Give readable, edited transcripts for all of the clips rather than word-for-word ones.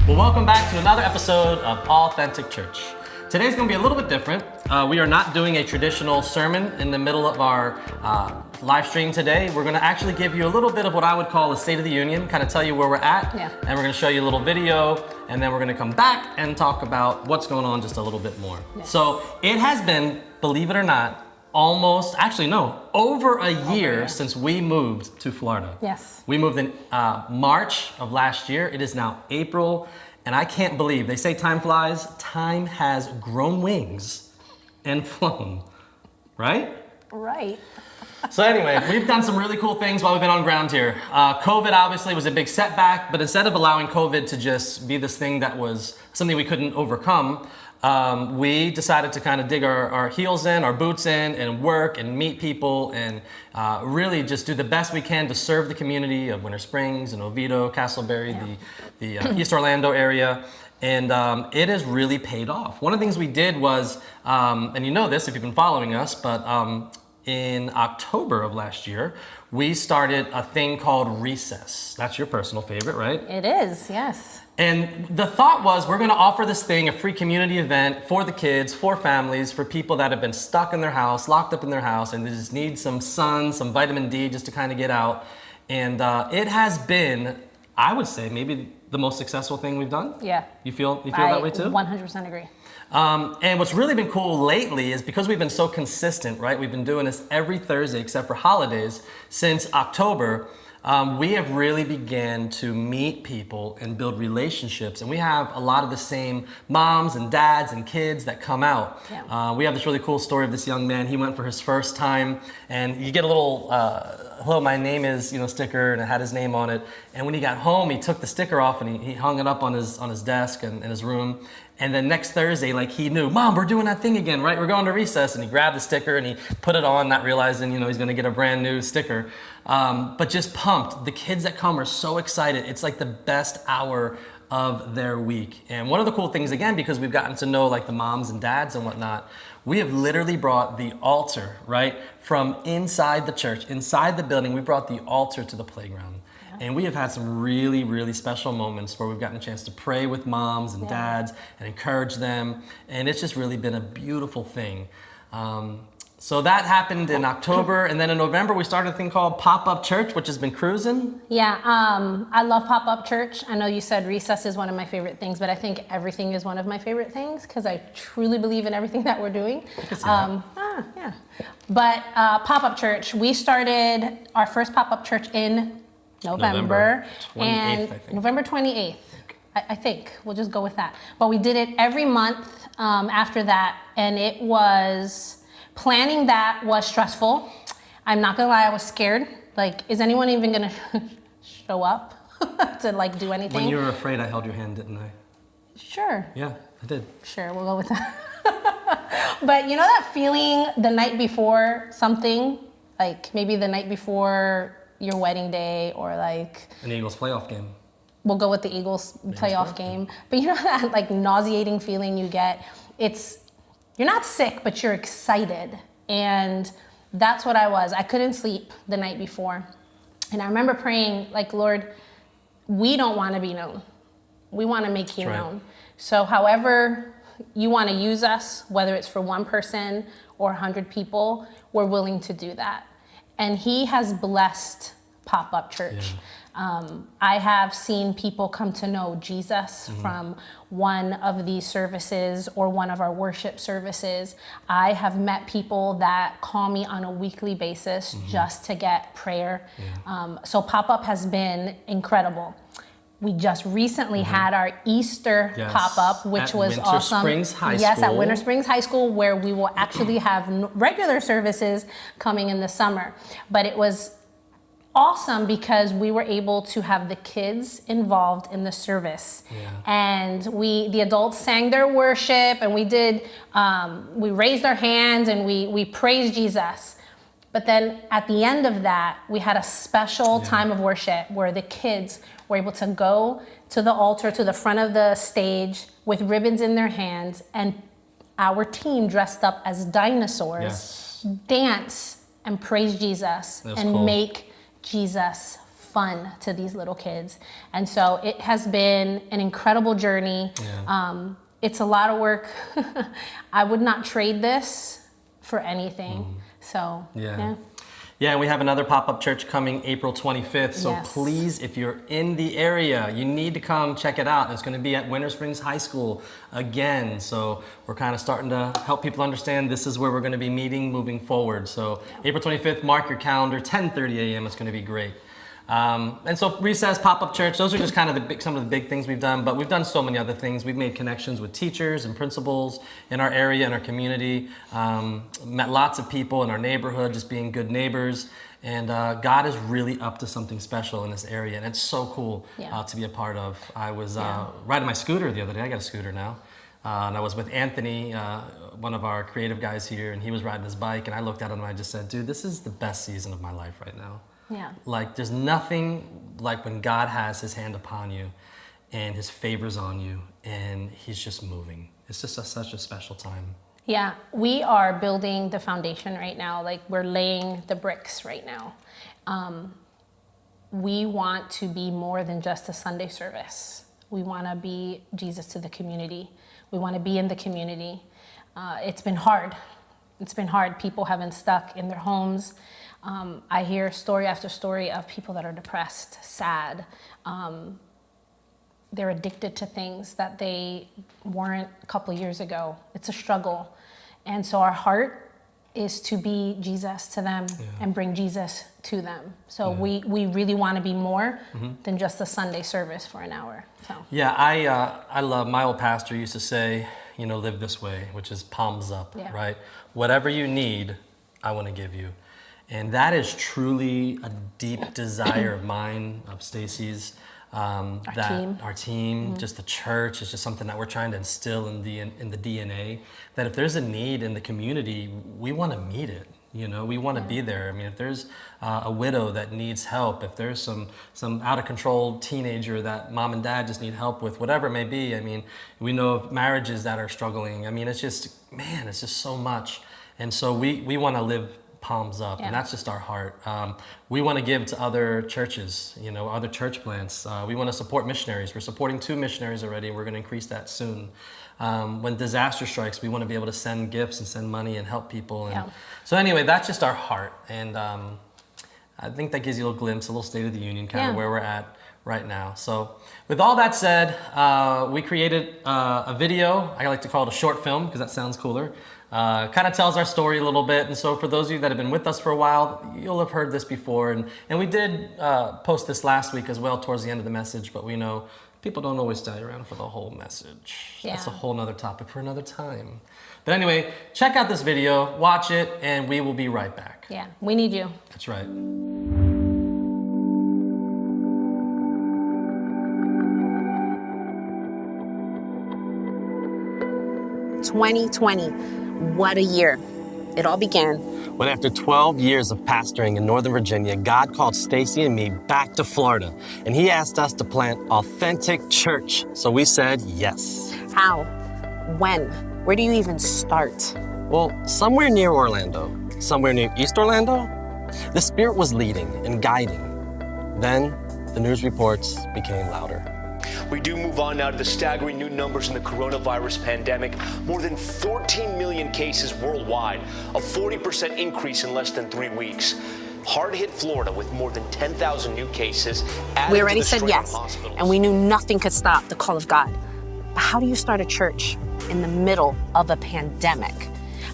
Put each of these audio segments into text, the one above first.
Well, welcome back to another episode of Authentic Church. Today's going to be a little bit different. We are not doing a traditional sermon in the middle of our live stream today. We're going to actually give you a little bit of what I would call a State of the Union, kind of tell you where we're at, and we're going to show you a little video, and then we're going to come back and talk about what's going on just a little bit more. Yes. So it has been, believe it or not, over a year since we moved to Florida. Yes. We moved in March of last year. It is now April, and I can't believe, they say time flies. Time has grown wings and flown, right? Right. So anyway, we've done some really cool things while we've been on ground here. COVID obviously was a big setback, but instead of allowing COVID to just be this thing that was something we couldn't overcome, we decided to kind of dig our heels in, our boots in, and work and meet people and really just do the best we can to serve the community of Winter Springs and Oviedo, Castleberry, the East Orlando area. And it has really paid off. One of the things we did was, and you know this if you've been following us, but in October of last year, we started a thing called Recess. That's your personal favorite, right? It is, yes. And the thought was we're going to offer this thing, a free community event for the kids, for families, for people that have been stuck in their house, locked up in their house, and they just need some sun, some vitamin D just to kind of get out. And it has been, I would say, maybe the most successful thing we've done. Yeah. You feel that way too? 100% agree. And what's really been cool lately is because we've been so consistent, right? We've been doing this every Thursday except for holidays since October. We have really began to meet people and build relationships, and we have a lot of the same moms and dads and kids that come out. Yeah. We have this really cool story of this young man. He went for his first time, and you get a little hello, my name is, sticker, and it had his name on it. And when he got home, he took the sticker off and he hung it up on his desk and in his room. And then next Thursday, he knew, Mom, we're doing that thing again, right? We're going to Recess. And he grabbed the sticker and he put it on, not realizing, he's going to get a brand new sticker. But just pumped. The kids that come are so excited. It's like the best hour of their week. And one of the cool things, again, because we've gotten to know the moms and dads and whatnot, we have literally brought the altar, right? From inside the church, inside the building, we brought the altar to the playground. And we have had some really, really special moments where we've gotten a chance to pray with moms and dads and encourage them. And it's just really been a beautiful thing. So that happened in October. And then in November, we started a thing called Pop-Up Church, which has been cruising. Yeah, I love Pop-Up Church. I know you said Recess is one of my favorite things, but I think everything is one of my favorite things because I truly believe in everything that we're doing. Yeah. But Pop-Up Church, we started our first Pop-Up Church in November 28th, and I think. November 28th, I think. We'll just go with that. But we did it every month after that, and it was, planning that was stressful. I'm not gonna lie, I was scared. Is anyone even gonna show up to do anything? When you were afraid, I held your hand, didn't I? Sure. Yeah, I did. Sure, we'll go with that. But you know that feeling the night before something, maybe the night before your wedding day or an Eagles playoff game. We'll go with the Eagles playoff game. But you know that nauseating feeling you get? You're not sick, but you're excited. And that's what I was. I couldn't sleep the night before. And I remember praying, Lord, we don't want to be known. We want to make you known. So however you want to use us, whether it's for one person or 100 people, we're willing to do that. And he has blessed pop-up church. I have seen people come to know Jesus from one of these services or one of our worship services. I have met people that call me on a weekly basis just to get prayer. So pop-up has been incredible. We just recently had our Easter pop-up, which was Winter awesome. Springs High Yes, at School. Winter Springs High School, where we will actually have regular services coming in the summer. But it was awesome because we were able to have the kids involved in the service, and the adults sang their worship, and we raised our hands and we praised Jesus. But then at the end of that, we had a special time of worship where the kids were able to go to the altar, to the front of the stage with ribbons in their hands, and our team dressed up as dinosaurs dance and praise Jesus and cool. make Jesus fun to these little kids. And so it has been an incredible journey. It's a lot of work. I would not trade this for anything. So Yeah, and we have another pop-up church coming April 25th. So Yes. please, if you're in the area, you need to come check it out. It's going to be at Winter Springs High School again. So we're kind of starting to help people understand this is where we're going to be meeting moving forward. So April 25th, mark your calendar, 10:30 a.m. It's going to be great. And so Recess, Pop-Up Church, those are just kind of some of the big things we've done, but we've done so many other things. We've made connections with teachers and principals in our area, in our community, met lots of people in our neighborhood, just being good neighbors. And God is really up to something special in this area, and it's so cool to be a part of. I was riding my scooter the other day. I got a scooter now. And I was with Anthony, one of our creative guys here, and he was riding his bike, and I looked at him and I just said, dude, this is the best season of my life right now. Yeah. Like, there's nothing like when God has his hand upon you and his favors on you and he's just moving. It's just such a special time. Yeah, we are building the foundation right now. Like, we're laying the bricks right now. We want to be more than just a Sunday service. We want to be Jesus to the community. We want to be in the community. It's been hard. It's been hard. People have been stuck in their homes. I hear story after story of people that are depressed, sad. They're addicted to things that they weren't a couple of years ago. It's a struggle. And so our heart is to be Jesus to them and bring Jesus to them. So we really want to be more than just a Sunday service for an hour. So. Yeah, I love, my old pastor used to say, live this way, which is palms up, right? Whatever you need, I want to give you. And that is truly a deep desire of mine, of Stacy's, our team, just the church. It's just something that we're trying to instill in the DNA. That if there's a need in the community, we want to meet it. We want to be there. I mean, if there's a widow that needs help, if there's some out of control teenager that mom and dad just need help with, whatever it may be. I mean, we know of marriages that are struggling. I mean, it's just so much. And so we want to live palms up, and that's just our heart. We want to give to other churches, other church plants. We want to support missionaries. We're supporting 2 missionaries already, and we're going to increase that soon. When disaster strikes, we want to be able to send gifts and send money and help people. And so anyway, that's just our heart. And I think that gives you a little glimpse, a little State of the Union, kind of where we're at right now. So with all that said, we created a video. I like to call it a short film because that sounds cooler. Kind of tells our story a little bit. And so for those of you that have been with us for a while, you'll have heard this before. And we did post this last week as well towards the end of the message, but we know people don't always stay around for the whole message. That's a whole nother topic for another time. But anyway, check out this video, watch it, and we will be right back. Yeah, we need you. That's right. 2020, what a year. It all began when after 12 years of pastoring in Northern Virginia, God called Stacy and me back to Florida, and he asked us to plant Authentic Church. So we said yes. How? When? Where do you even start? Well, somewhere near Orlando, somewhere near East Orlando, the Spirit was leading and guiding. Then the news reports became louder. We do move on now to the staggering new numbers in the coronavirus pandemic. More than 14 million cases worldwide, a 40% increase in less than 3 weeks. hard-hit Florida with more than 10,000 new cases added We to already the said strain on yes, hospitals. and we knew nothing could stop the call of God. But how do you start a church in the middle of a pandemic?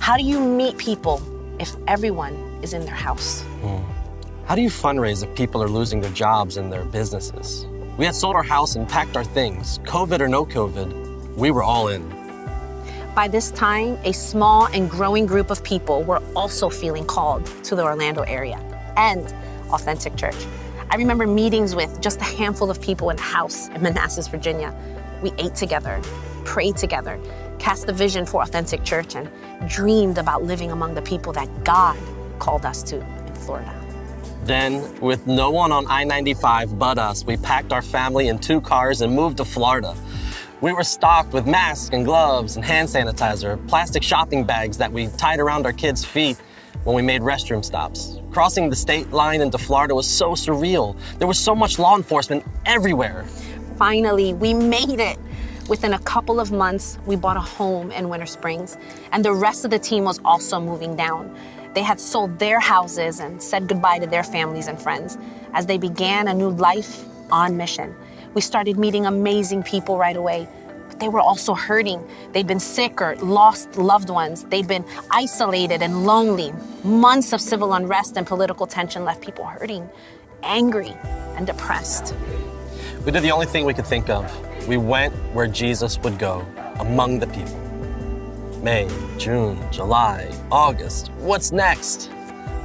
How do you meet people if everyone is in their house? How do you fundraise if people are losing their jobs and their businesses? We had sold our house and packed our things. COVID or no COVID, we were all in. By this time, a small and growing group of people were also feeling called to the Orlando area and Authentic Church. I remember meetings with just a handful of people in a house in Manassas, Virginia. We ate together, prayed together, cast a vision for Authentic Church, and dreamed about living among the people that God called us to in Florida. Then, with no one on I-95 but us, we packed our family in 2 cars and moved to Florida. We were stocked with masks and gloves and hand sanitizer, plastic shopping bags that we tied around our kids' feet when we made restroom stops. Crossing the state line into Florida was so surreal. There was so much law enforcement everywhere. Finally, we made it. Within a couple of months, we bought a home in Winter Springs, and the rest of the team was also moving down. They had sold their houses and said goodbye to their families and friends as they began a new life on mission. We started meeting amazing people right away, but they were also hurting. They'd been sick or lost loved ones. They'd been isolated and lonely. Months of civil unrest and political tension left people hurting, angry, and depressed. We did the only thing we could think of. We went where Jesus would go, among the people. May, June, July, August. What's next?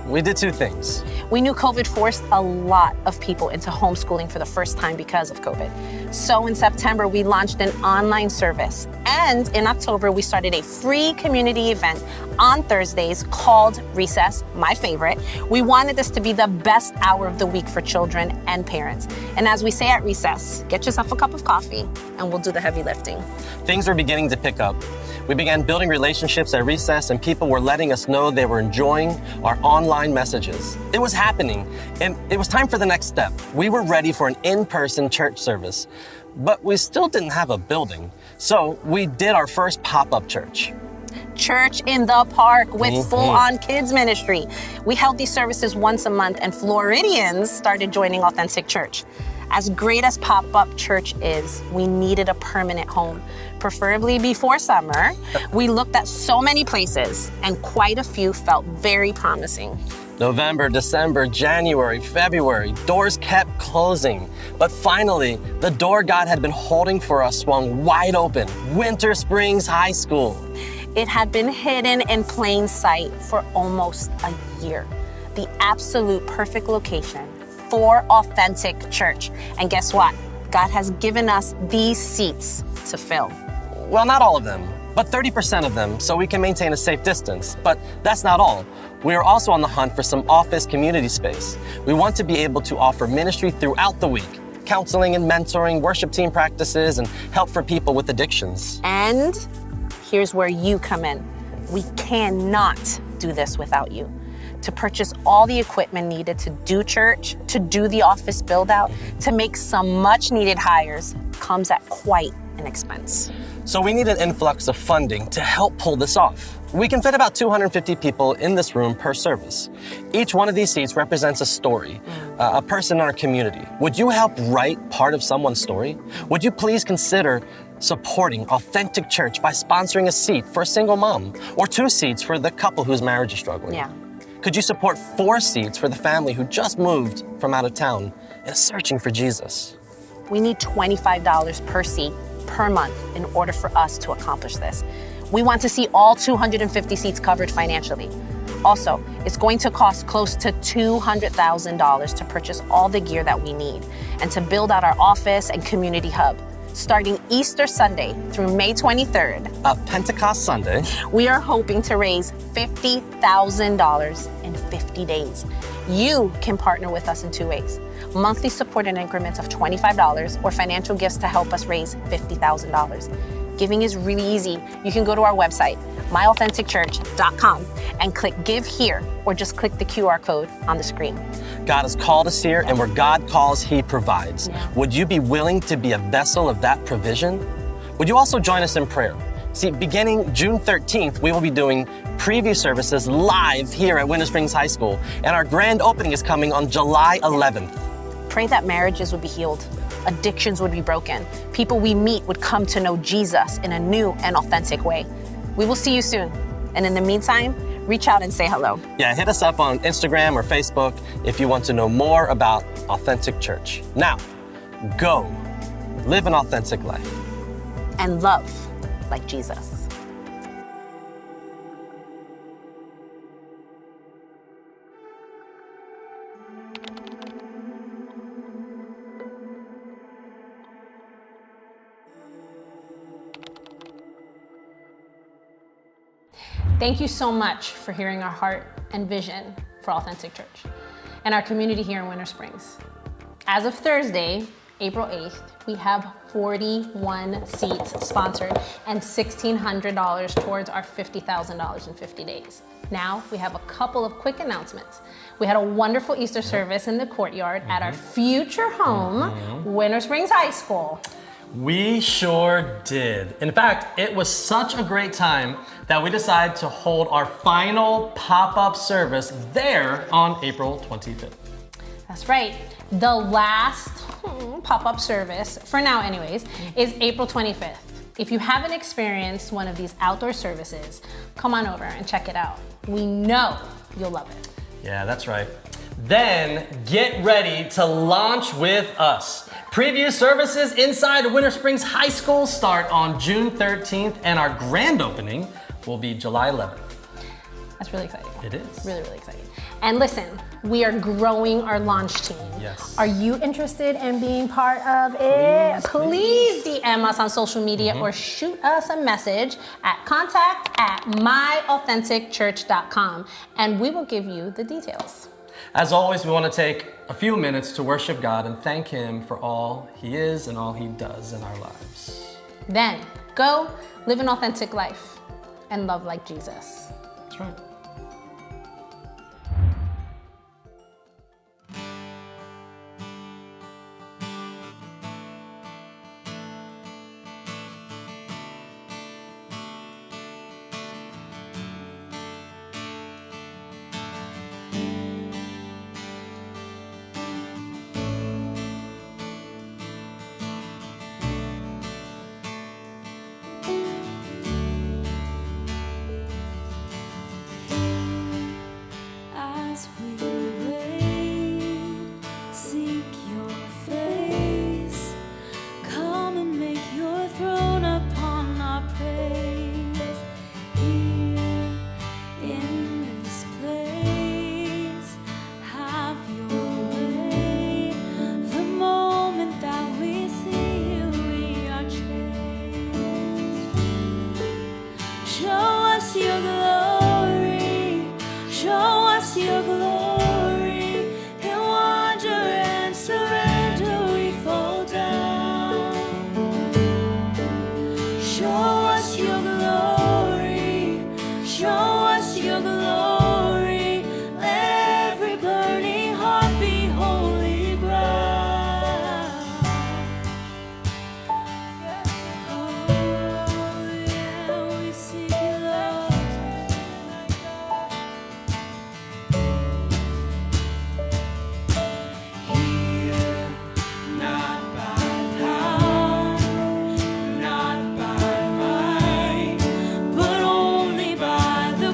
We did 2 things. We knew COVID forced a lot of people into homeschooling for the first time because of COVID. So in September, we launched an online service. And in October, we started a free community event on Thursdays called Recess, my favorite. We wanted this to be the best hour of the week for children and parents. And as we say at Recess, get yourself a cup of coffee and we'll do the heavy lifting. Things were beginning to pick up. We began building relationships at Recess, and people were letting us know they were enjoying our online messages. It was happening, and it was time for the next step. We were ready for an in-person church service, but we still didn't have a building. So we did our first pop-up church. Church in the park with full-on kids ministry. We held these services once a month, and Floridians started joining Authentic Church. As great as pop-up church is, we needed a permanent home, preferably before summer. We looked at so many places, and quite a few felt very promising. November, December, January, February, doors kept closing. But finally, the door God had been holding for us swung wide open. Winter Springs High School. It had been hidden in plain sight for almost a year. The absolute perfect location for Authentic Church. And guess what? God has given us these seats to fill. Well, not all of them, but 30% of them, so we can maintain a safe distance. But that's not all. We are also on the hunt for some office community space. We want to be able to offer ministry throughout the week, counseling and mentoring, worship team practices, and help for people with addictions. And here's where you come in. We cannot do this without you. To purchase all the equipment needed to do church, to do the office build out, to make some much needed hires comes at quite an expense. So we need an influx of funding to help pull this off. We can fit about 250 people in this room per service. Each one of these seats represents a story, a person in our community. Would you help write part of someone's story? Would you please consider supporting Authentic Church by sponsoring a seat for a single mom or 2 seats for the couple whose marriage is struggling? Yeah. Could you support 4 seats for the family who just moved from out of town and is searching for Jesus? We need $25 per seat per month in order for us to accomplish this. We want to see all 250 seats covered financially. Also, it's going to cost close to $200,000 to purchase all the gear that we need and to build out our office and community hub. Starting Easter Sunday through May 23rd, Pentecost Sunday, we are hoping to raise $50,000 in 50 days. You can partner with us in 2 ways. Monthly support in increments of $25 or financial gifts to help us raise $50,000. Giving is really easy. You can go to our website, myauthenticchurch.com, and click Give Here, or just click the QR code on the screen. God has called us here, and where God calls, He provides. Would you be willing to be a vessel of that provision? Would you also join us in prayer? See, beginning June 13th, we will be doing preview services live here at Winter Springs High School, and our grand opening is coming on July 11th. Pray that marriages would be healed, addictions would be broken, people we meet would come to know Jesus in a new and authentic way. We will see you soon. And in the meantime, reach out and say hello. Yeah, hit us up on Instagram or Facebook if you want to know more about Authentic Church. Now, go live an authentic life. And love like Jesus. Thank you so much for hearing our heart and vision for Authentic Church and our community here in Winter Springs. As of Thursday, April 8th, we have 41 seats sponsored and $1,600 towards our $50,000 in 50 days. Now we have a couple of quick announcements. We had a wonderful Easter service in the courtyard at our future home, Winter Springs High School. We sure did. In fact, it was such a great time that we decided to hold our final pop-up service there on April 25th. That's right. The last pop-up service, for now anyways, is April 25th. If you haven't experienced one of these outdoor services, come on over and check it out. We know you'll love it. Yeah, that's right. Then get ready to launch with us. Preview services inside Winter Springs High School start on June 13th, and our grand opening will be July 11th. That's really exciting. It is. Really, really exciting. And listen, we are growing our launch team. Yes. Are you interested in being part of it? Please DM us on social media or shoot us a message at contact@myauthenticchurch.com, and we will give you the details. As always, we want to take a few minutes to worship God and thank Him for all He is and all He does in our lives. Then go live an authentic life and love like Jesus. That's right. But only by the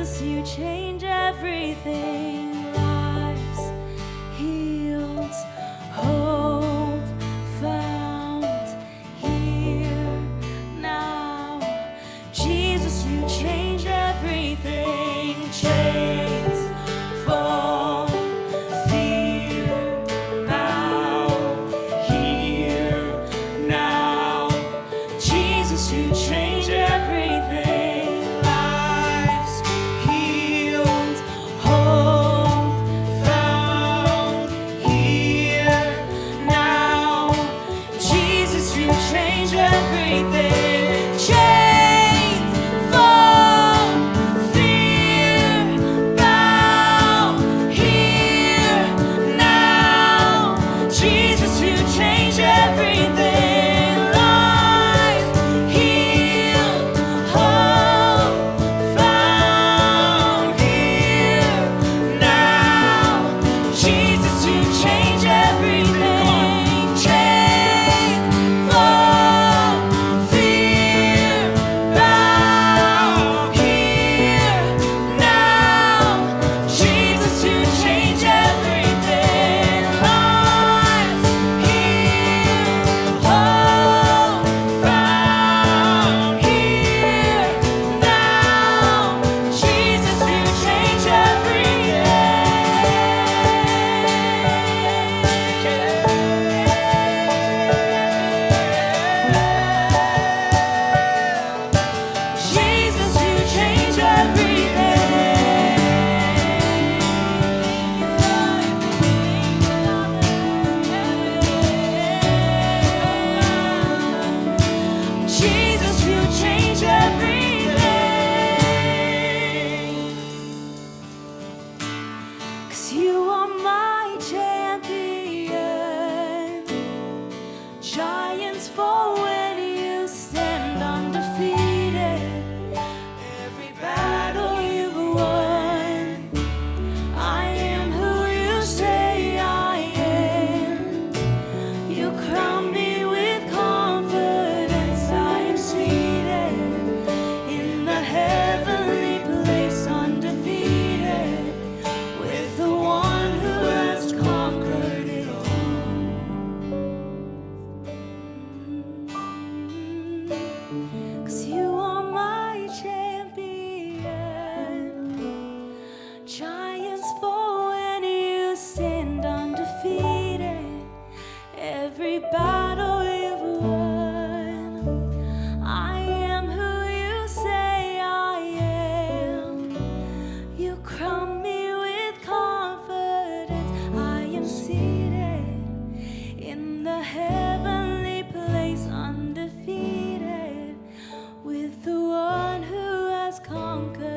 Jesus, you change everything. Lives healed, hope found here now. Jesus, you change everything. Chains fall, fear bow here now. Jesus, you change everything. Lives healed, hope found here now. Jesus, you change everything. Chains fall, fear bow here now. Jesus, you change everything. Lives healed, hope found here now. Jesus, you change everything. Chains fall, fear bow here now. Jesus, you change everything. Lives healed, hope found here now. Jesus, you change everything. Jesus, you change everything. Jesus, you change everything. 'Cause you are my champion. Giants fall when you stand undefeated. Every battle you've won. I am who you say I am. You crown me with confidence. I am seated in the heavenly place, undefeated, with the one who has conquered it all. 'Cause you are my champion. Giants fall when you stand undefeated. Every battle you've won. I am who you say I am. You crown me with confidence. I am seated in the heavenly place, undefeated, with the one who has conquered.